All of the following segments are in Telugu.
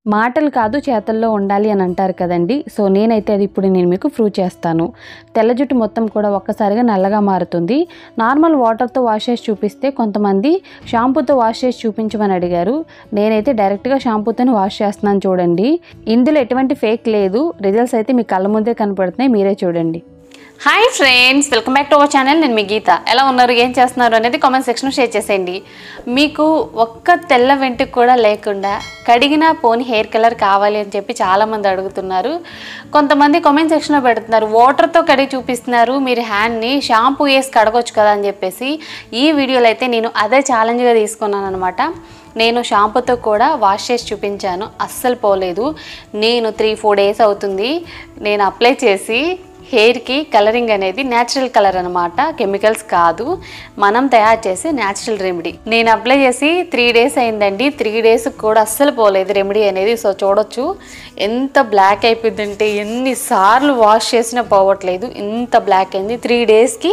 మాటలు కాదు చేతల్లో ఉండాలి అని అంటారు కదండి. సో నేనైతే అది ఇప్పుడు నేను మీకు ప్రూవ్ చేస్తాను. తెల్ల జుట్టు మొత్తం కూడా ఒక్కసారిగా నల్లగా మారుతుంది. నార్మల్ వాటర్తో వాష్ చేసి చూపిస్తే కొంతమంది షాంపూతో వాష్ చేసి చూపించమని అడిగారు. నేనైతే డైరెక్ట్గా షాంపూతోనే వాష్ చేస్తున్నాను చూడండి. ఇందులో ఎటువంటి ఫేక్ లేదు. రిజల్ట్స్ అయితే మీ కళ్ళ ముందే కనపడుతున్నాయి, మీరే చూడండి. Hi friends, welcome back to our channel. నేను మీ గీత. ఎలా ఉన్నారు, ఏం చేస్తున్నారు అనేది కామెంట్ సెక్షన్లో షేర్ చేసేయండి. మీకు ఒక్క తెల్ల వెంట్రుక కూడా లేకుండా కడిగిన పోని హెయిర్ కలర్ కావాలి అని చెప్పి చాలామంది అడుగుతున్నారు. కొంతమంది కామెంట్ సెక్షన్లో పెడుతున్నారు, వాటర్తో కడిగి చూపిస్తున్నారు, మీరు హ్యాండ్ని షాంపూ వేసి కడగొచ్చు కదా అని చెప్పేసి. ఈ వీడియోలో అయితే నేను అదే ఛాలెంజ్గా తీసుకున్నాను అనమాట. నేను షాంపూతో కూడా వాష్ చేసి చూపించాను, అస్సలు పోలేదు. నేను 3-4 డేస్ అవుతుంది నేను అప్లై చేసి. హెయిర్కి కలరింగ్ అనేది న్యాచురల్ కలర్ అనమాట, కెమికల్స్ కాదు, మనం తయారు చేసే న్యాచురల్ రెమెడీ. నేను అప్లై చేసి 3 డేస్ అయిందండి. 3 డేస్ కూడా అస్సలు పోలేదు రెమెడీ అనేది. సో చూడొచ్చు ఎంత బ్లాక్ అయిపోయిందంటే, ఎన్నిసార్లు వాష్ చేసినా పోవట్లేదు, ఇంత బ్లాక్ అయింది. 3 డేస్కి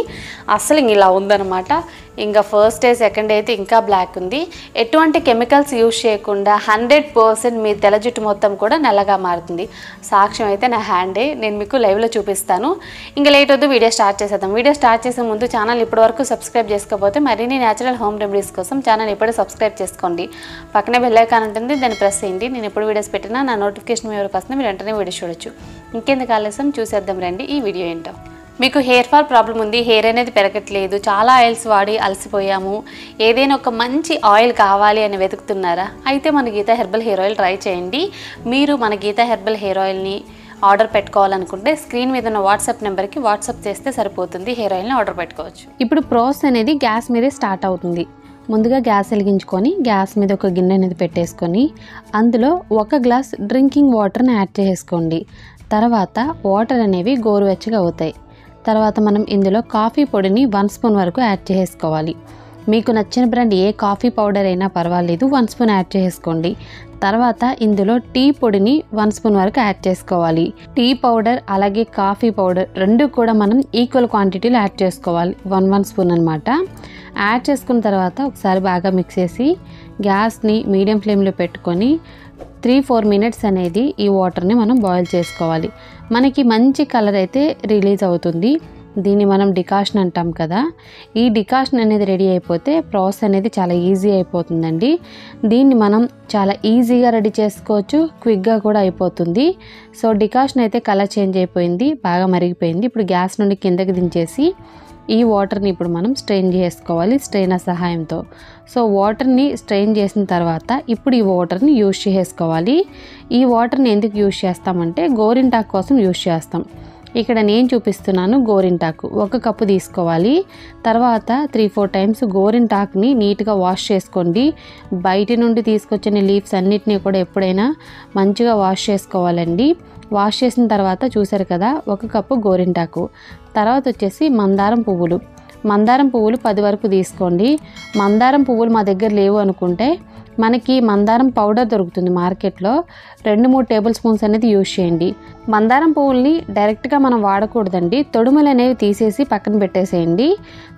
అస్సలు ఇలా ఉందన్నమాట. ఇంకా ఫస్ట్ డే సెకండ్ డే అయితే ఇంకా బ్లాక్ ఉంది. ఎటువంటి కెమికల్స్ యూజ్ చేయకుండా 100% మీ తెల్ల జుట్టు మొత్తం కూడా నల్లగా మారుతుంది. సాక్ష్యం అయితే నా హ్యాండే, నేను మీకు లైవ్లో చూపిస్తాను. ఇంకా లేట్ వద్దు, వీడియో స్టార్ట్ చేసేద్దాం. వీడియో స్టార్ట్ చేసే ముందు ఛానల్ ఇప్పటివరకు సబ్స్క్రైబ్ చేసుకోకపోతే మరిన్ని న్యాచురల్ హోమ్ రెమెడీస్ కోసం ఛానల్ ఇప్పుడే సబ్స్క్రైబ్ చేసుకోండి. పక్కనే బెల్ ఐకాన్ ఉంటుంది, దాన్ని ప్రెస్ చేయండి. నేను ఎప్పుడు వీడియోస్ పెట్టినా నా నోటిఫికేషన్ మీ వరకు వస్తుంది, మీరు వెంటనే వీడియో చూడొచ్చు. ఇంకెందుకు ఆలస్యం, చూసేద్దాం రండి ఈ వీడియో ఏంటో. మీకు హెయిర్ ఫాల్ ప్రాబ్లం ఉంది, హెయిర్ అనేది పెరగట్లేదు, చాలా ఆయిల్స్ వాడి అలసిపోయాము, ఏదైనా ఒక మంచి ఆయిల్ కావాలి అని వెతుకుతున్నారా? అయితే మన Geeta herbal hair oil try చేయండి. మీరు మన గీతా హెర్బల్ హెయిర్ ఆయిల్ని ఆర్డర్ పెట్టుకోవాలనుకుంటే స్క్రీన్ మీద ఉన్న వాట్సాప్ నెంబర్కి వాట్సాప్ చేస్తే సరిపోతుంది, హెయిర్ ఆయిల్ని ఆర్డర్ పెట్టుకోవచ్చు. ఇప్పుడు ప్రాసెస్ అనేది గ్యాస్ మీదే స్టార్ట్ అవుతుంది. ముందుగా గ్యాస్ వెలిగించుకొని గ్యాస్ మీద ఒక గిన్నె అనేది పెట్టేసుకొని అందులో 1 గ్లాస్ డ్రింకింగ్ వాటర్ని యాడ్ చేసుకోండి. తర్వాత వాటర్ అనేవి గోరువెచ్చగా అవుతాయి. తర్వాత మనం ఇందులో కాఫీ పొడిని 1 స్పూన్ వరకు యాడ్ చేసుకోవాలి. మీకు నచ్చిన బ్రాండ్ ఏ కాఫీ పౌడర్ అయినా పర్వాలేదు, 1 స్పూన్ యాడ్ చేసుకోండి. తర్వాత ఇందులో టీ పొడిని 1 స్పూన్ వరకు యాడ్ చేసుకోవాలి. టీ పౌడర్ అలాగే కాఫీ పౌడర్ రెండు కూడా మనం ఈక్వల్ క్వాంటిటీలో యాడ్ చేసుకోవాలి, 1 స్పూన్ అనమాట. యాడ్ చేసుకున్న తర్వాత ఒకసారి బాగా మిక్స్ చేసి గ్యాస్ని మీడియం ఫ్లేమ్లో పెట్టుకొని 3-4 మినిట్స్ అనేది ఈ వాటర్ని మనం బాయిల్ చేసుకోవాలి. మనకి మంచి కలర్ అయితే రిలీజ్ అవుతుంది. దీన్ని మనం డికాషన్ అంటాం కదా. ఈ డికాషన్ అనేది రెడీ అయిపోతే ప్రాసెస్ అనేది చాలా ఈజీ అయిపోతుందండి. దీన్ని మనం చాలా ఈజీగా రెడీ చేసుకోవచ్చు, క్విక్గా కూడా అయిపోతుంది. సో డికాషన్ అయితే కలర్ చేంజ్ అయిపోయింది, బాగా మరిగిపోయింది. ఇప్పుడు గ్యాస్ నుండి కిందకి దించేసి ఈ వాటర్ని ఇప్పుడు మనం స్ట్రెయిన్ చేసుకోవాలి స్ట్రెయినర్ సహాయంతో. సో వాటర్ని స్ట్రెయిన్ చేసిన తర్వాత ఇప్పుడు ఈ వాటర్ని యూజ్ చేసుకోవాలి. ఈ వాటర్ని ఎందుకు యూజ్ చేస్తామంటే గోరింటాకు కోసం యూజ్ చేస్తాం. ఇక్కడ నేను చూపిస్తున్నాను గోరింటాకు. 1 కప్పు తీసుకోవాలి. తర్వాత 3-4 టైమ్స్ గోరింటాకుని నీట్గా వాష్ చేసుకోండి. బయట నుండి తీసుకొచ్చిన లీవ్స్ అన్నిటినీ కూడా ఎప్పుడైనా మంచిగా వాష్ చేసుకోవాలండి. వాష్ చేసిన తర్వాత చూసారు కదా 1 కప్పు గోరింటాకు. తర్వాత వచ్చేసి మందారం పువ్వులు. మందారం పువ్వులు 10 వరకు తీసుకోండి. మందారం పువ్వులు మా దగ్గర లేవు అనుకుంటే మనకి మందారం పౌడర్ దొరుకుతుంది మార్కెట్లో, 2-3 టేబుల్ స్పూన్స్ అనేది యూజ్ చేయండి. మందారం పువ్వుల్ని డైరెక్ట్గా మనం వాడకూడదండి, తొడుములు అనేవి తీసేసి పక్కన పెట్టేసేయండి.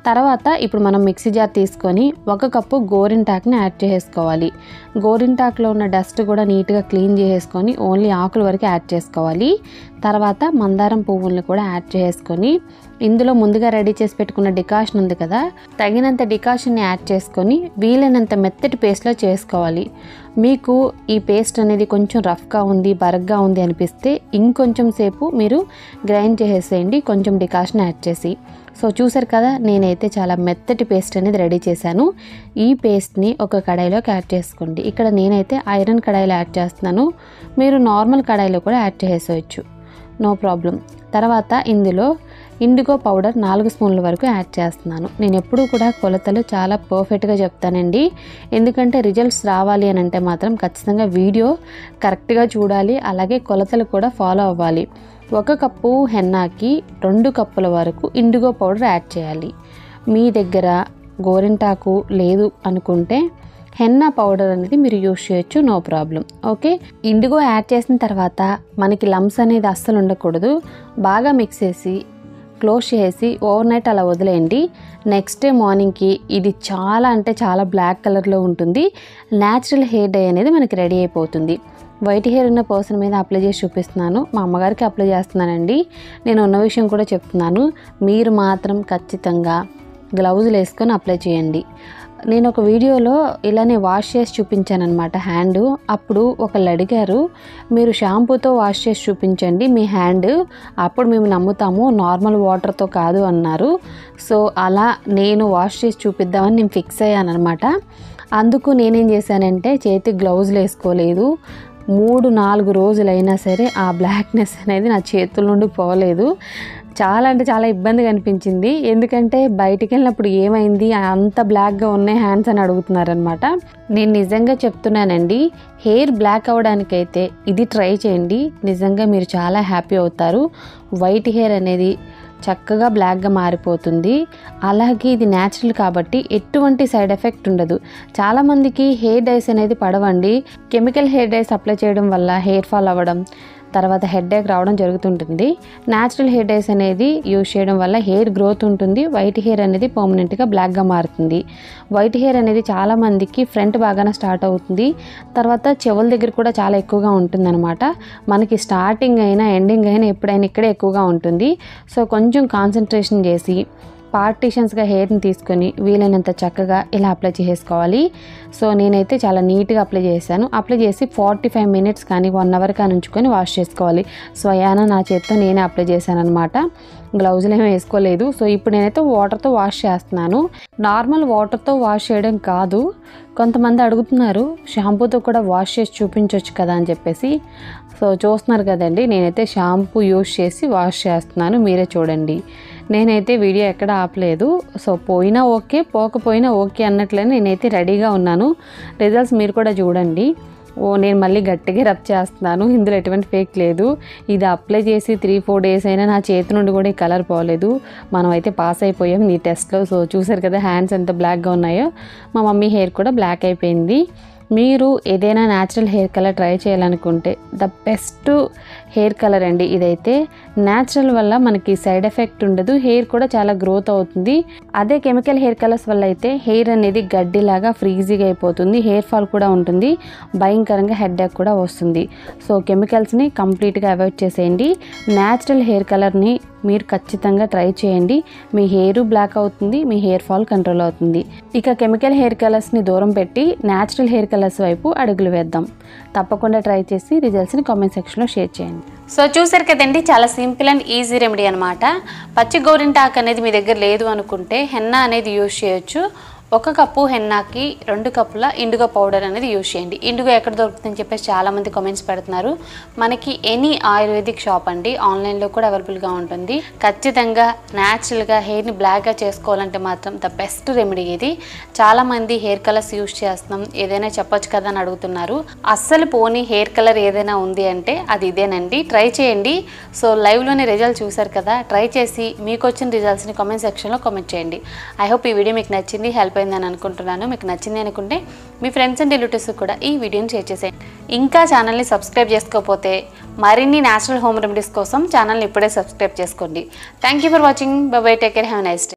తర్వాత ఇప్పుడు మనం మిక్సీ జార్ తీసుకొని 1 కప్పు గోరింటాకుని యాడ్ చేసుకోవాలి. గోరింటాకులో ఉన్న డస్ట్ కూడా నీట్గా క్లీన్ చేసుకొని ఓన్లీ ఆకుల వరకు యాడ్ చేసుకోవాలి. తర్వాత మందారం పువ్వుల్ని కూడా యాడ్ చేసుకొని ఇందులో ముందుగా రెడీ చేసి పెట్టుకున్న డికాషన్ ఉంది కదా, తగినంత డికాషన్ని యాడ్ చేసుకొని వీలైనంత మెత్తటి పేస్ట్లో చేసుకోవాలి. మీకు ఈ పేస్ట్ అనేది కొంచెం రఫ్గా ఉంది, బరగ్గా ఉంది అనిపిస్తే ఇంకొంచెం సేపు మీరు గ్రైండ్ చేసేసేయండి కొంచెం డికాషన్ యాడ్ చేసి. సో చూసారు కదా, నేనైతే చాలా మెత్తటి పేస్ట్ అనేది రెడీ చేశాను. ఈ పేస్ట్ని ఒక కడాయిలోకి యాడ్ చేసుకోండి. ఇక్కడ నేనైతే ఐరన్ కడాయిలో యాడ్ చేస్తున్నాను, మీరు నార్మల్ కడాయిలో కూడా యాడ్ చేసేయచ్చు, నో ప్రాబ్లం. తర్వాత ఇందులో ఇండిగో పౌడర్ 4 స్పూన్ల వరకు యాడ్ చేస్తున్నాను. నేను ఎప్పుడూ కూడా కొలతలు చాలా పర్ఫెక్ట్గా చెప్తానండి, ఎందుకంటే రిజల్ట్స్ రావాలి అని అంటే మాత్రం ఖచ్చితంగా వీడియో కరెక్ట్గా చూడాలి, అలాగే కొలతలు కూడా ఫాలో అవ్వాలి. 1 కప్పు హెన్నాకి 2 కప్పుల వరకు ఇండిగో పౌడర్ యాడ్ చేయాలి. మీ దగ్గర గోరింటాకు లేదు అనుకుంటే హెన్నా పౌడర్ అనేది మీరు యూజ్ చేయొచ్చు, no problem. Okay, indigo add చేసిన తర్వాత మనకి లమ్స్ అనేది అస్సలు ఉండకూడదు. బాగా మిక్స్ చేసి క్లోజ్ చేసి ఓవర్ నైట్ అలా వదిలేయండి. నెక్స్ట్ డే మార్నింగ్కి ఇది చాలా అంటే చాలా బ్లాక్ కలర్లో ఉంటుంది. న్యాచురల్ హెయిర్ డై అనేది మనకి రెడీ అయిపోతుంది. వైట్ హెయిర్ ఉన్న పర్సన్ మీద అప్లై చేసి చూపిస్తున్నాను. మా అమ్మగారికి అప్లై చేస్తున్నానండి. నేను ఉన్న విషయం కూడా చెప్తున్నాను. మీరు మాత్రం ఖచ్చితంగా గ్లౌజులు వేసుకొని అప్లై చేయండి. నేను ఒక వీడియోలో ఇలానే వాష్ చేసి చూపించాను అనమాట హ్యాండ్. అప్పుడు ఒకళ్ళు అడిగారు, మీరు షాంపూతో వాష్ చేసి చూపించండి మీ హ్యాండ్, అప్పుడు మేము నమ్ముతాము, నార్మల్ వాటర్తో కాదు అన్నారు. సో అలా నేను వాష్ చేసి చూపిద్దామని నేను ఫిక్స్ అయ్యాను అనమాట. అందుకు నేనేం చేశానంటే చేతికి గ్లౌజులు వేసుకోలేదు. 3-4 రోజులైనా సరే ఆ బ్లాక్నెస్ అనేది నా చేతుల నుండి పోలేదు. చాలా అంటే చాలా ఇబ్బందిగా అనిపించింది. ఎందుకంటే బయటికి వెళ్ళినప్పుడు ఏమైంది అంత బ్లాక్గా ఉన్నాయి హ్యాండ్స్ అని అడుగుతున్నారనమాట. నేను నిజంగా చెప్తున్నానండి, హెయిర్ బ్లాక్ అవ్వడానికైతే ఇది ట్రై చేయండి. నిజంగా మీరు చాలా హ్యాపీ అవుతారు. వైట్ హెయిర్ అనేది చక్కగా బ్లాక్గా మారిపోతుంది. అలాగే ఇది న్యాచురల్ కాబట్టి ఎటువంటి సైడ్ ఎఫెక్ట్ ఉండదు. చాలామందికి హెయిర్ డైస్ అనేది పడవండి. కెమికల్ హెయిర్ డైస్ అప్లై చేయడం వల్ల హెయిర్ ఫాల్ అవ్వడం, తర్వాత హెడేక్ రావడం జరుగుతుంటుంది. న్యాచురల్ హెయిర్ డైస్ అనేది యూజ్ చేయడం వల్ల హెయిర్ గ్రోత్ ఉంటుంది. వైట్ హెయిర్ అనేది పర్మనెంట్గా బ్లాక్గా మారుతుంది. వైట్ హెయిర్ అనేది చాలామందికి ఫ్రంట్ బాగానే స్టార్ట్ అవుతుంది. తర్వాత చెవుల దగ్గర కూడా చాలా ఎక్కువగా ఉంటుందన్నమాట. మనకి స్టార్టింగ్ అయినా ఎండింగ్ అయినా ఎప్పుడైనా ఇక్కడే ఎక్కువగా ఉంటుంది. సో కొంచెం కాన్సన్ట్రేషన్ చేసి పార్టీషన్స్గా హెయిర్ని తీసుకొని వీలైనంత చక్కగా ఇలా అప్లై చేసుకోవాలి. సో నేనైతే చాలా నీట్గా అప్లై చేశాను. అప్లై చేసి 45 మినిట్స్ కానీ 1 అవర్ కానీ ఉంచుకొని వాష్ చేసుకోవాలి. స్వయాన నా చేత్తో నేనే అప్లై చేశాను అనమాట. గ్లౌజులు ఏమీ వేసుకోలేదు. సో ఇప్పుడు నేనైతే వాటర్తో వాష్ చేస్తున్నాను. నార్మల్ వాటర్తో వాష్ చేయడం కాదు, కొంతమంది అడుగుతున్నారు షాంపూతో కూడా వాష్ చేసి చూపించవచ్చు కదా అని చెప్పేసి. సో చూస్తున్నారు కదండి, నేనైతే షాంపూ యూజ్ చేసి వాష్ చేస్తున్నాను. మీరే చూడండి, నేనైతే వీడియో ఎక్కడ ఆపలేదు. సో పోయినా ఓకే, పోకపోయినా ఓకే అన్నట్లనే నేనైతే రెడీగా ఉన్నాను. రిజల్ట్స్ మీరు కూడా చూడండి. నేను మళ్ళీ గట్టిగా రబ్ చేస్తున్నాను. ఇందులో ఎటువంటి ఫేక్ లేదు. ఇది అప్లై చేసి 3-4 డేస్ అయినా నా చేతి నుండి కూడా ఈ కలర్ పోలేదు. మనం అయితే పాస్ అయిపోయాం ఈ టెస్ట్లో. సో చూసారు కదా హ్యాండ్స్ ఎంత బ్లాక్గా ఉన్నాయో. మా మమ్మీ హెయిర్ కూడా బ్లాక్ అయిపోయింది. మీరు ఏదైనా న్యాచురల్ హెయిర్ కలర్ ట్రై చేయాలనుకుంటే ద బెస్ట్ హెయిర్ కలర్ అండి ఇదైతే. న్యాచురల్ వల్ల మనకి సైడ్ ఎఫెక్ట్ ఉండదు, హెయిర్ కూడా చాలా గ్రోత్ అవుతుంది. అదే కెమికల్ హెయిర్ కలర్స్ వల్ల అయితే హెయిర్ అనేది గడ్డిలాగా ఫ్రీజీగా అయిపోతుంది, హెయిర్ ఫాల్ కూడా ఉంటుంది, భయంకరంగా హెడేక్ కూడా వస్తుంది. సో కెమికల్స్ని కంప్లీట్గా అవాయిడ్ చేసేయండి. న్యాచురల్ హెయిర్ కలర్ని మీరు ఖచ్చితంగా ట్రై చేయండి. మీ హెయిర్ బ్లాక్ అవుతుంది, మీ హెయిర్ ఫాల్ కంట్రోల్ అవుతుంది. ఇక కెమికల్ హెయిర్ కలర్స్ని దూరం పెట్టి న్యాచురల్ హెయిర్ కలర్స్ వైపు అడుగులు వేద్దాం. తప్పకుండా ట్రై చేసి రిజల్ట్స్ని కామెంట్ సెక్షన్లో షేర్ చేయండి. సో చూసారు కదండి, చాలా సింపుల్ అండ్ ఈజీ రెమెడీ అనమాట. పచ్చి గోరింటాకు అనేది మీ దగ్గర లేదు అనుకుంటే హెన్నా అనేది యూజ్ చేయొచ్చు. 1 కప్పు హెన్నాకి 2 కప్పుల ఇండిగో పౌడర్ అనేది యూజ్ చేయండి. ఇండిగో ఎక్కడ దొరుకుతుందని చెప్పేసి చాలామంది కామెంట్స్ పెడుతున్నారు. మనకి ఎనీ ఆయుర్వేదిక్ షాప్ అండి, ఆన్లైన్లో కూడా అవైలబుల్గా ఉంటుంది. ఖచ్చితంగా న్యాచురల్గా హెయిర్ని బ్లాక్గా చేసుకోవాలంటే మాత్రం ద బెస్ట్ రెమెడీ ఇది. చాలామంది హెయిర్ కలర్స్ యూజ్ చేస్తున్నాం, ఏదైనా చెప్పొచ్చు కదా అని అడుగుతున్నారు. అస్సలు పోనీ హెయిర్ కలర్ ఏదైనా ఉంది అంటే అది ఇదేనండి. ట్రై చేయండి. సో లైవ్లోనే రిజల్ట్ చూసారు కదా, ట్రై చేసి మీకు వచ్చిన రిజల్ట్స్ని కామెంట్ సెక్షన్లో కామెంట్ చేయండి. ఐ హోప్ ఈ వీడియో మీకు నచ్చింది, హెల్ప్ అని అనుకుంటున్నాను. మీకు నచ్చింది అనుకుంటే మీ ఫ్రెండ్స్ అండ్ రిలేటివ్స్ కూడా ఈ వీడియోని షేర్ చేసేయండి. ఇంకా ఛానల్ని సబ్స్క్రైబ్ చేసుకోకపోతే మరిన్ని న్యాచురల్ హోమ్ రెమెడీస్ కోసం ఛానల్ని ఇప్పుడే సబ్స్క్రైబ్ చేసుకోండి. Thank you for watching. By by, take care, have a nice day.